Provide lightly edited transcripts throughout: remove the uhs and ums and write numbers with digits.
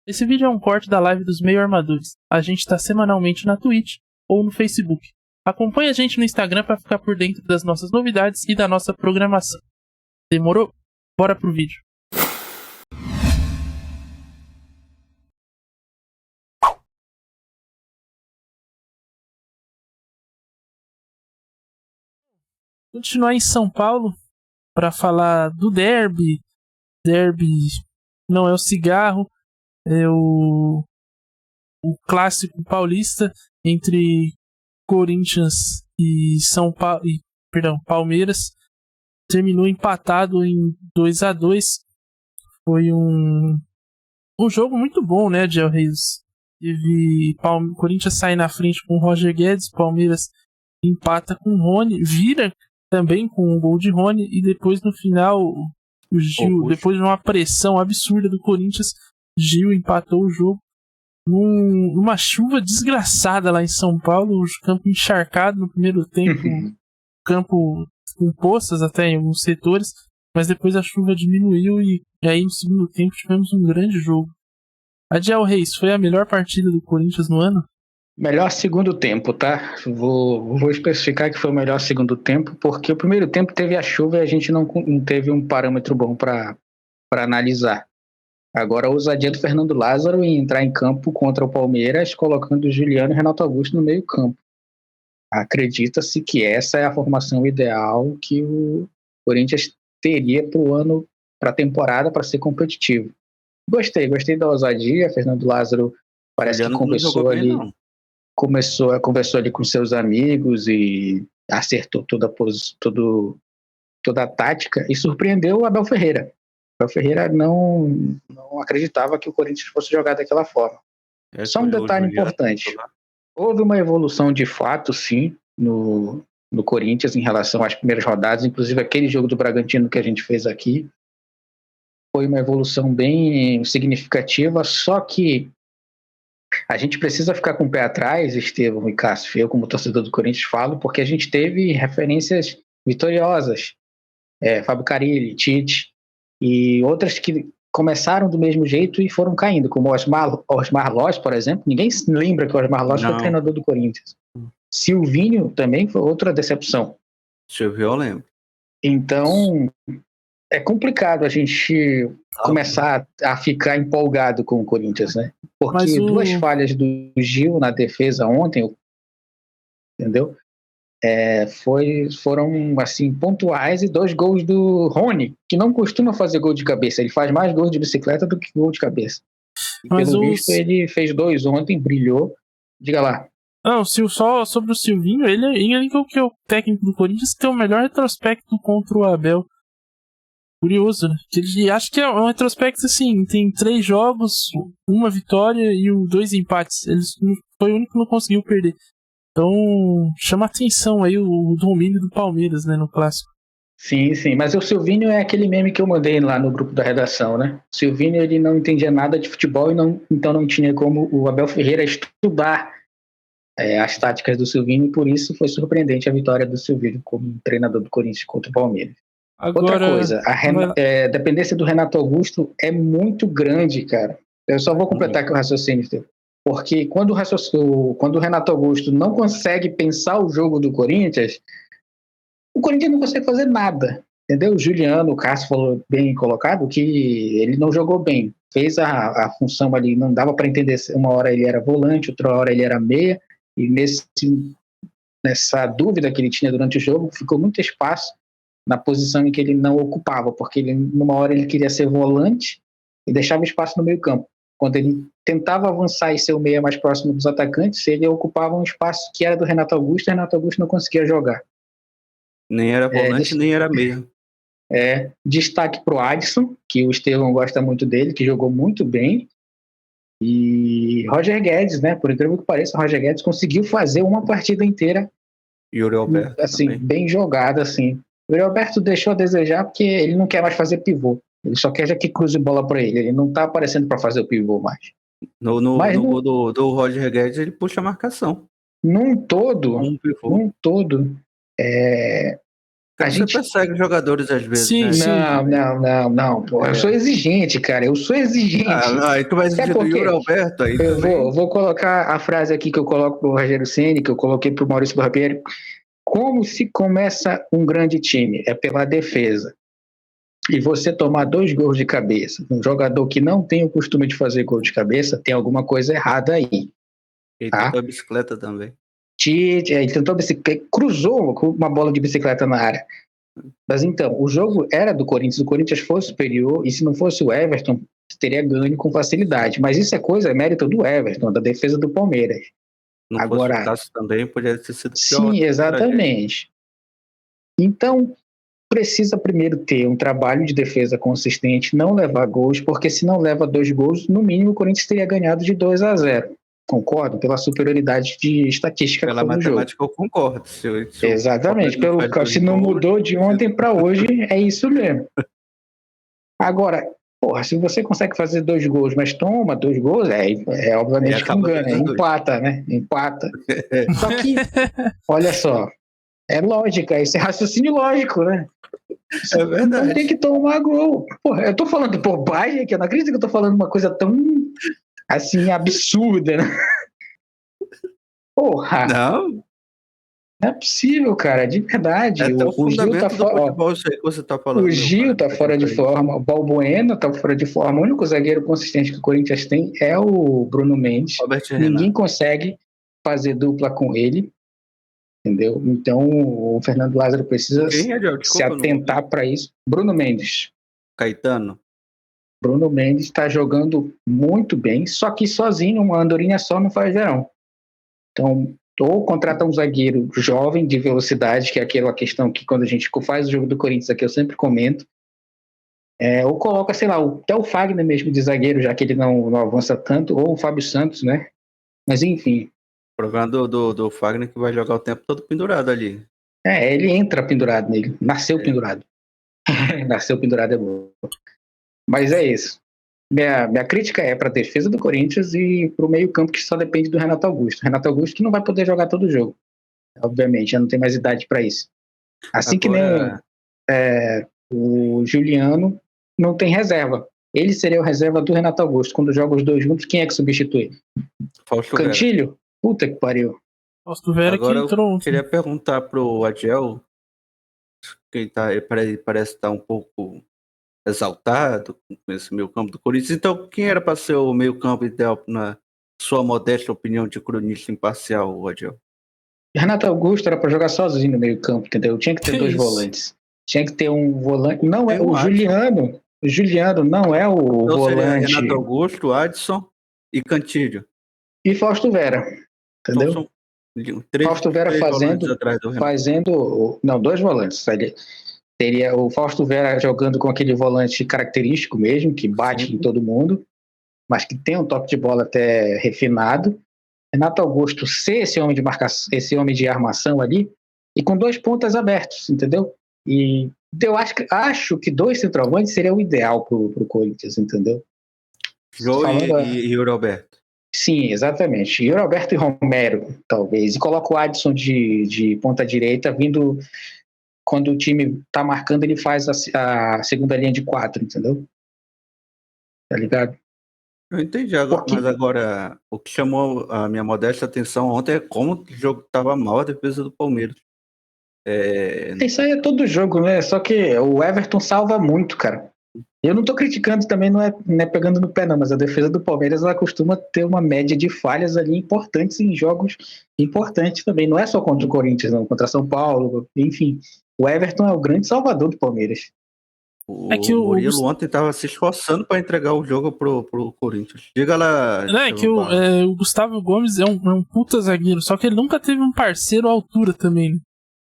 Esse vídeo é um corte da live dos Meio Armadores. A gente está semanalmente na Twitch ou no Facebook. Acompanhe a gente no Instagram para ficar por dentro das nossas novidades e da nossa programação. Demorou? Bora pro vídeo. Continuar em São Paulo para falar do derby. Derby não é o cigarro, é o clássico paulista entre Corinthians e Palmeiras. Terminou empatado em 2-2. Foi um jogo muito bom, né, de El Reis. Teve Corinthians sai na frente com o Roger Guedes, Palmeiras empata com o Rony, vira também com o gol de Rony, e depois no final o Gil, depois de uma pressão absurda do Corinthians, Gil empatou o jogo numa chuva desgraçada lá em São Paulo, o campo encharcado no primeiro tempo, campo com poças até em alguns setores, mas depois a chuva diminuiu e aí no segundo tempo tivemos um grande jogo. A de El Reis, foi a melhor partida do Corinthians no ano? Melhor segundo tempo, tá? Vou especificar que foi o melhor segundo tempo, porque o primeiro tempo teve a chuva e a gente não teve um parâmetro bom para analisar. Agora a ousadia do Fernando Lázaro em entrar em campo contra o Palmeiras, colocando o Juliano e Renato Augusto no meio campo. Acredita-se que essa é a formação ideal que o Corinthians teria para a temporada, para ser competitivo. Gostei da ousadia. Fernando Lázaro parece que conversou ali com seus amigos e acertou toda a tática e surpreendeu o Abel Ferreira. Abel Ferreira não acreditava que o Corinthians fosse jogar daquela forma. Só um detalhe importante. Houve uma evolução de fato, sim, no Corinthians em relação às primeiras rodadas, inclusive aquele jogo do Bragantino que a gente fez aqui. Foi uma evolução bem significativa, só que a gente precisa ficar com o pé atrás, Estevão e Cássio, eu como torcedor do Corinthians falo, porque a gente teve referências vitoriosas, Fábio Carille, Tite, e outras que começaram do mesmo jeito e foram caindo, como Osmar Loz, por exemplo. Ninguém se lembra que o Osmar Loz foi treinador do Corinthians. Silvinho também foi outra decepção. Silvinho eu lembro. Então, é complicado a gente começar a ficar empolgado com o Corinthians, né? Porque duas falhas do Gil na defesa ontem, entendeu? Foram assim, pontuais, e 2 gols do Rony, que não costuma fazer gol de cabeça. Ele faz mais gols de bicicleta do que gol de cabeça. E pelo visto, ele fez 2 ontem, brilhou. Diga lá. Não, só sobre o Silvinho, ele que é o técnico do Corinthians que tem o melhor retrospecto contra o Abel. Curioso, né? Ele acho que é um retrospecto assim, tem 3 jogos, 1 vitória e 2 empates. Ele foi o único que não conseguiu perder. Então, chama atenção aí o domínio do Palmeiras, né, no clássico. Sim, mas o Silvinho é aquele meme que eu mandei lá no grupo da redação, né? O Silvinho, ele não entendia nada de futebol e então não tinha como o Abel Ferreira estudar as táticas do Silvinho, e por isso foi surpreendente a vitória do Silvinho como treinador do Corinthians contra o Palmeiras. Outra coisa, a dependência do Renato Augusto é muito grande, cara. Eu só vou completar aqui o raciocínio, porque quando o Renato Augusto não consegue pensar o jogo do Corinthians, o Corinthians não consegue fazer nada, entendeu? O Juliano, o Cássio falou bem colocado que ele não jogou bem, fez a função ali, não dava para entender, uma hora ele era volante, outra hora ele era meia, e nessa dúvida que ele tinha durante o jogo, ficou muito espaço na posição em que ele não ocupava, porque numa hora ele queria ser volante e deixava espaço no meio campo. Quando ele tentava avançar e ser o meia mais próximo dos atacantes, ele ocupava um espaço que era do Renato Augusto, e o Renato Augusto não conseguia jogar. Nem era volante, nem era meia. Destaque para o Adson, que o Estevão gosta muito dele, que jogou muito bem. E Roger Guedes, né? Por incrível que pareça, Roger Guedes conseguiu fazer uma partida inteira Yuri Alberto, assim, também bem jogada, assim. O Yuri Alberto deixou a desejar porque ele não quer mais fazer pivô. Ele só quer já que cruze bola para ele. Ele não tá aparecendo para fazer o pivô mais. No gol do Roger Guedes, ele puxa a marcação. Num todo, A gente persegue jogadores às vezes, sim, né? sim. Não, pô. Eu sou exigente, cara. Eu sou exigente. Aí tu vai exigir do Yuri Alberto aí eu também. vou colocar a frase aqui que eu coloco pro Rogério Ceni, que eu coloquei pro Maurício Barbieri. Como se começa um grande time? É pela defesa. E você tomar 2 gols de cabeça, um jogador que não tem o costume de fazer gol de cabeça, tem alguma coisa errada aí. Ele tá? tentou a bicicleta também. Ele tentou bicicleta, cruzou uma bola de bicicleta na área. Mas então, o jogo era do Corinthians foi superior, e se não fosse o Everton, teria ganho com facilidade. Mas isso é mérito do Everton, da defesa do Palmeiras. Não Agora, fosse o Cássio também, poderia ter sido Sim, pior. exatamente. Então, precisa primeiro ter um trabalho de defesa consistente, não levar gols, porque se não leva 2 gols, no mínimo o Corinthians teria ganhado de 2-0. Concordo? Pela superioridade de estatística Pela matemática eu concordo. Exatamente. Se não mudou de ontem para hoje, é isso mesmo. Agora, porra, se você consegue fazer 2 gols, mas toma 2 gols, obviamente que não ganha, empata, né? Empata. Só que, olha só, é lógica, esse é raciocínio lógico, né? É verdade. Não tem que tomar gol. Porra, eu tô falando bobagem aqui, eu não acredito que eu tô falando uma coisa tão, assim, absurda, né? Porra! Não é possível, cara, de verdade. É o Gil tá fora. O Gil tá fora de forma, o Balbuena tá fora de forma. O único zagueiro consistente que o Corinthians tem é o Bruno Mendes. Ninguém consegue fazer dupla com ele. Entendeu? Então o Fernando Lázaro precisa se atentar para isso. Bruno Mendes. Caetano. Bruno Mendes está jogando muito bem, só que sozinho, uma andorinha só não faz verão. Então, ou contrata um zagueiro jovem de velocidade, que é aquela questão que quando a gente faz o jogo do Corinthians aqui eu sempre comento, ou coloca, sei lá, até o Fagner mesmo de zagueiro, já que ele não avança tanto, ou o Fábio Santos, né? Mas enfim. O problema do Fagner que vai jogar o tempo todo pendurado ali. Ele entra pendurado nele, nasceu pendurado. Nasceu pendurado é bom. Mas é isso. Minha crítica é para a defesa do Corinthians e para o meio-campo, que só depende do Renato Augusto. Renato Augusto que não vai poder jogar todo o jogo. Obviamente, já não tem mais idade para isso. Assim agora... que nem o Juliano não tem reserva. Ele seria o reserva do Renato Augusto. Quando joga os dois juntos, quem é que substitui? Fausto Cantilho? Vera. Puta que pariu. Fausto Vera agora que entrou. Eu queria perguntar pro Adiel, que ele parece estar um pouco exaltado com esse meio campo do Corinthians. Então, quem era para ser o meio campo ideal, na sua modesta opinião de cronista imparcial, Adiel? Renato Augusto era para jogar sozinho no meio campo, entendeu? Tinha que ter dois volantes. Tinha que ter um volante. Não é o Juliano. O Juliano não é o então volante. Seria Renato Augusto, Adson e Cantilho. E Fausto Vera. Entendeu? Fausto Vera fazendo. Não, 2 volantes. Teria o Fausto Vera jogando com aquele volante característico mesmo, que bate em todo mundo, mas que tem um toque de bola até refinado. Renato Augusto ser esse homem de marcação, esse homem de armação ali, e com 2 pontas abertos, entendeu? E eu acho que 2 centroavantes seria o ideal pro Corinthians, entendeu? E Yuri Alberto. Sim, exatamente. Yuri Alberto e Romero, talvez. E coloca o Adson de ponta direita, vindo quando o time tá marcando, ele faz a segunda linha de 4, entendeu? Tá ligado? Eu entendi agora, mas agora o que chamou a minha modesta atenção ontem é como o jogo estava mal a defesa do Palmeiras. Isso aí é todo jogo, né? Só que o Everton salva muito, cara. Eu não tô criticando também, não é pegando no pé não, mas a defesa do Palmeiras ela costuma ter uma média de falhas ali importantes em jogos importantes também. Não é só contra o Corinthians, não, contra São Paulo, enfim. O Everton é o grande salvador do Palmeiras. O Murilo ontem estava se esforçando para entregar o jogo pro Corinthians. Diga lá. Não, é que o Gustavo Gomes é um puta zagueiro, só que ele nunca teve um parceiro à altura também.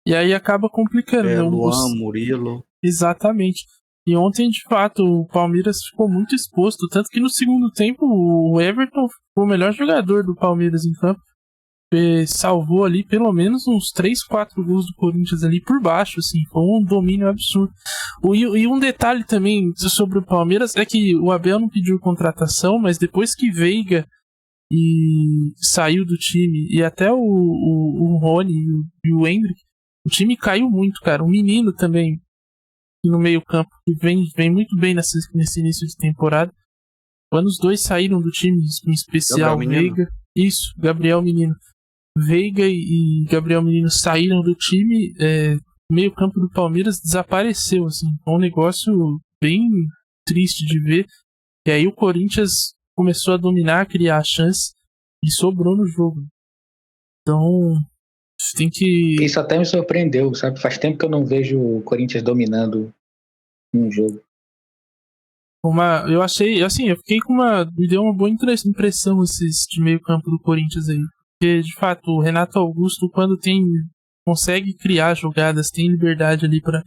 E aí acaba complicando. Luan, Murilo. Exatamente. E ontem, de fato, o Palmeiras ficou muito exposto. Tanto que no segundo tempo o Everton foi o melhor jogador do Palmeiras em campo. Salvou ali pelo menos uns 3, 4 gols do Corinthians ali por baixo, assim, foi um domínio absurdo. E um detalhe também sobre o Palmeiras é que o Abel não pediu contratação, mas depois que Veiga saiu do time, e até o Rony e o Endrick, O time caiu muito, cara. O menino também, no meio campo, que vem muito bem nesse início de temporada. Quando os dois saíram do time, em especial Veiga... Isso, Gabriel Menino. Veiga e Gabriel Menino saíram do time, o meio campo do Palmeiras desapareceu, assim. Foi um negócio bem triste de ver. E aí o Corinthians começou a dominar, criar a chance e sobrou no jogo. Então, tem que... Isso até me surpreendeu, sabe? Faz tempo que eu não vejo o Corinthians dominando um jogo. Eu achei, assim, eu fiquei me deu uma boa impressão esse de meio campo do Corinthians aí. Porque, de fato, o Renato Augusto, quando consegue criar jogadas, tem liberdade ali pra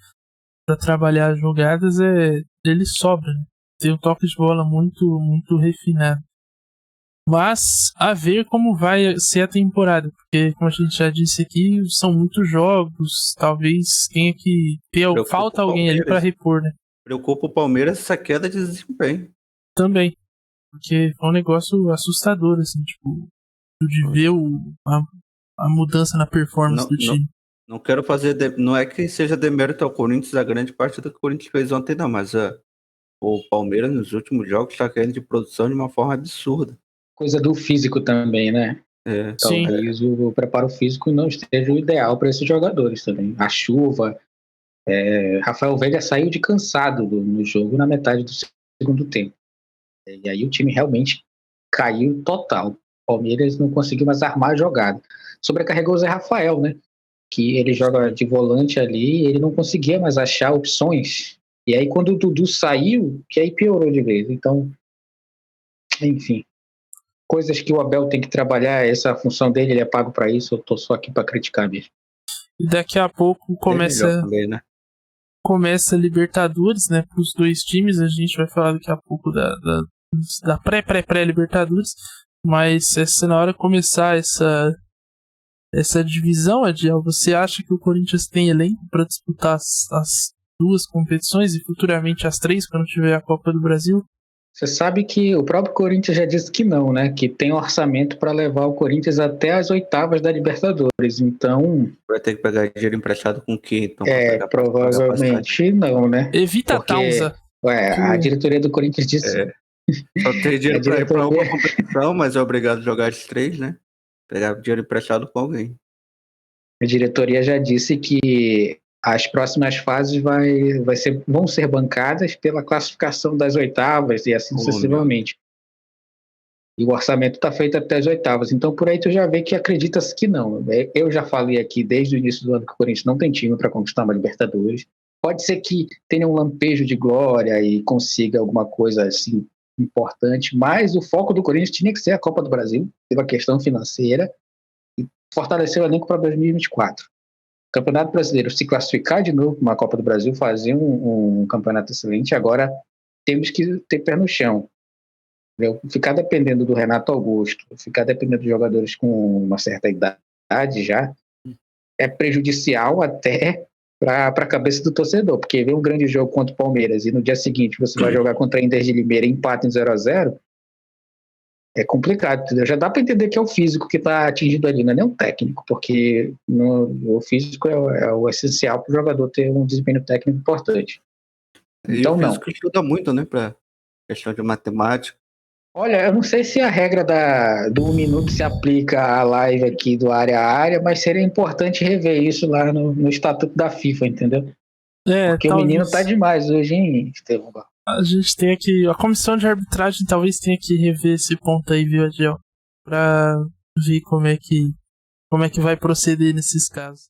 trabalhar as jogadas, ele sobra, né? Tem um toque de bola muito, muito refinado. Mas a ver como vai ser a temporada, porque, como a gente já disse aqui, são muitos jogos, talvez tenha que ter falta alguém ali pra repor, né? Preocupa o Palmeiras essa queda de desempenho. Também, porque é um negócio assustador, assim, tipo, de ver a mudança na performance do time. Não quero fazer, não é que seja demérito ao Corinthians, a grande parte do que o Corinthians fez ontem não, mas o Palmeiras nos últimos jogos está caindo de produção de uma forma absurda. Coisa do físico também, né? Talvez o preparo físico não esteja o ideal para esses jogadores também. A chuva, Rafael Veiga saiu de cansado no jogo na metade do segundo tempo. E aí o time realmente caiu total. O Palmeiras não conseguiu mais armar a jogada. Sobrecarregou o Zé Rafael, né? Que ele joga de volante ali, ele não conseguia mais achar opções. E aí quando o Dudu saiu, que aí piorou de vez. Então, enfim, coisas que o Abel tem que trabalhar, essa função dele, ele é pago para isso, eu tô só aqui para criticar mesmo. Daqui a pouco começa também, né? Começa Libertadores, né, para os dois times. A gente vai falar daqui a pouco da pré-Libertadores, mas se na hora de começar essa divisão, Adiel, você acha que o Corinthians tem elenco para disputar as duas competições e futuramente as três, quando tiver a Copa do Brasil? Você sabe que o próprio Corinthians já disse que não, né? Que tem orçamento para levar o Corinthians até as oitavas da Libertadores. Então... Vai ter que pegar dinheiro emprestado com quem? Então, provavelmente não, né? Evita a causa. A diretoria do Corinthians disse... Só tem dinheiro para ir para uma competição, mas é obrigado a jogar as três, né? Pegar dinheiro emprestado com alguém. A diretoria já disse que as próximas fases vão ser bancadas pela classificação das oitavas e assim sucessivamente. E o orçamento está feito até as oitavas. Então, por aí tu já vê que acredita-se que não. Eu já falei aqui desde o início do ano que o Corinthians não tem time para conquistar uma Libertadores. Pode ser que tenha um lampejo de glória e consiga alguma coisa assim importante, mas o foco do Corinthians tinha que ser a Copa do Brasil, teve a questão financeira e fortalecer o elenco para 2024. O Campeonato Brasileiro, se classificar de novo para uma Copa do Brasil, fazer um campeonato excelente, agora temos que ter pé no chão. Ficar dependendo do Renato Augusto, ficar dependendo de jogadores com uma certa idade já, é prejudicial até para a cabeça do torcedor, porque ver um grande jogo contra o Palmeiras e no dia seguinte você vai jogar contra a Inter de Limeira e empate em 0-0, é complicado, entendeu? Já dá para entender que é o físico que está atingido ali, não é nem o técnico, porque o físico é o essencial para o jogador ter um desempenho técnico importante. Então, e o físico ajuda muito, né, para questão de matemática. Olha, eu não sei se a regra do 1 minuto se aplica à live aqui do área a área, mas seria importante rever isso lá no estatuto da FIFA, entendeu? Porque talvez o menino tá demais hoje, hein, Estevão? A gente tem aqui, a comissão de arbitragem talvez tenha que rever esse ponto aí, viu, Adiel? Pra ver como é que vai proceder nesses casos.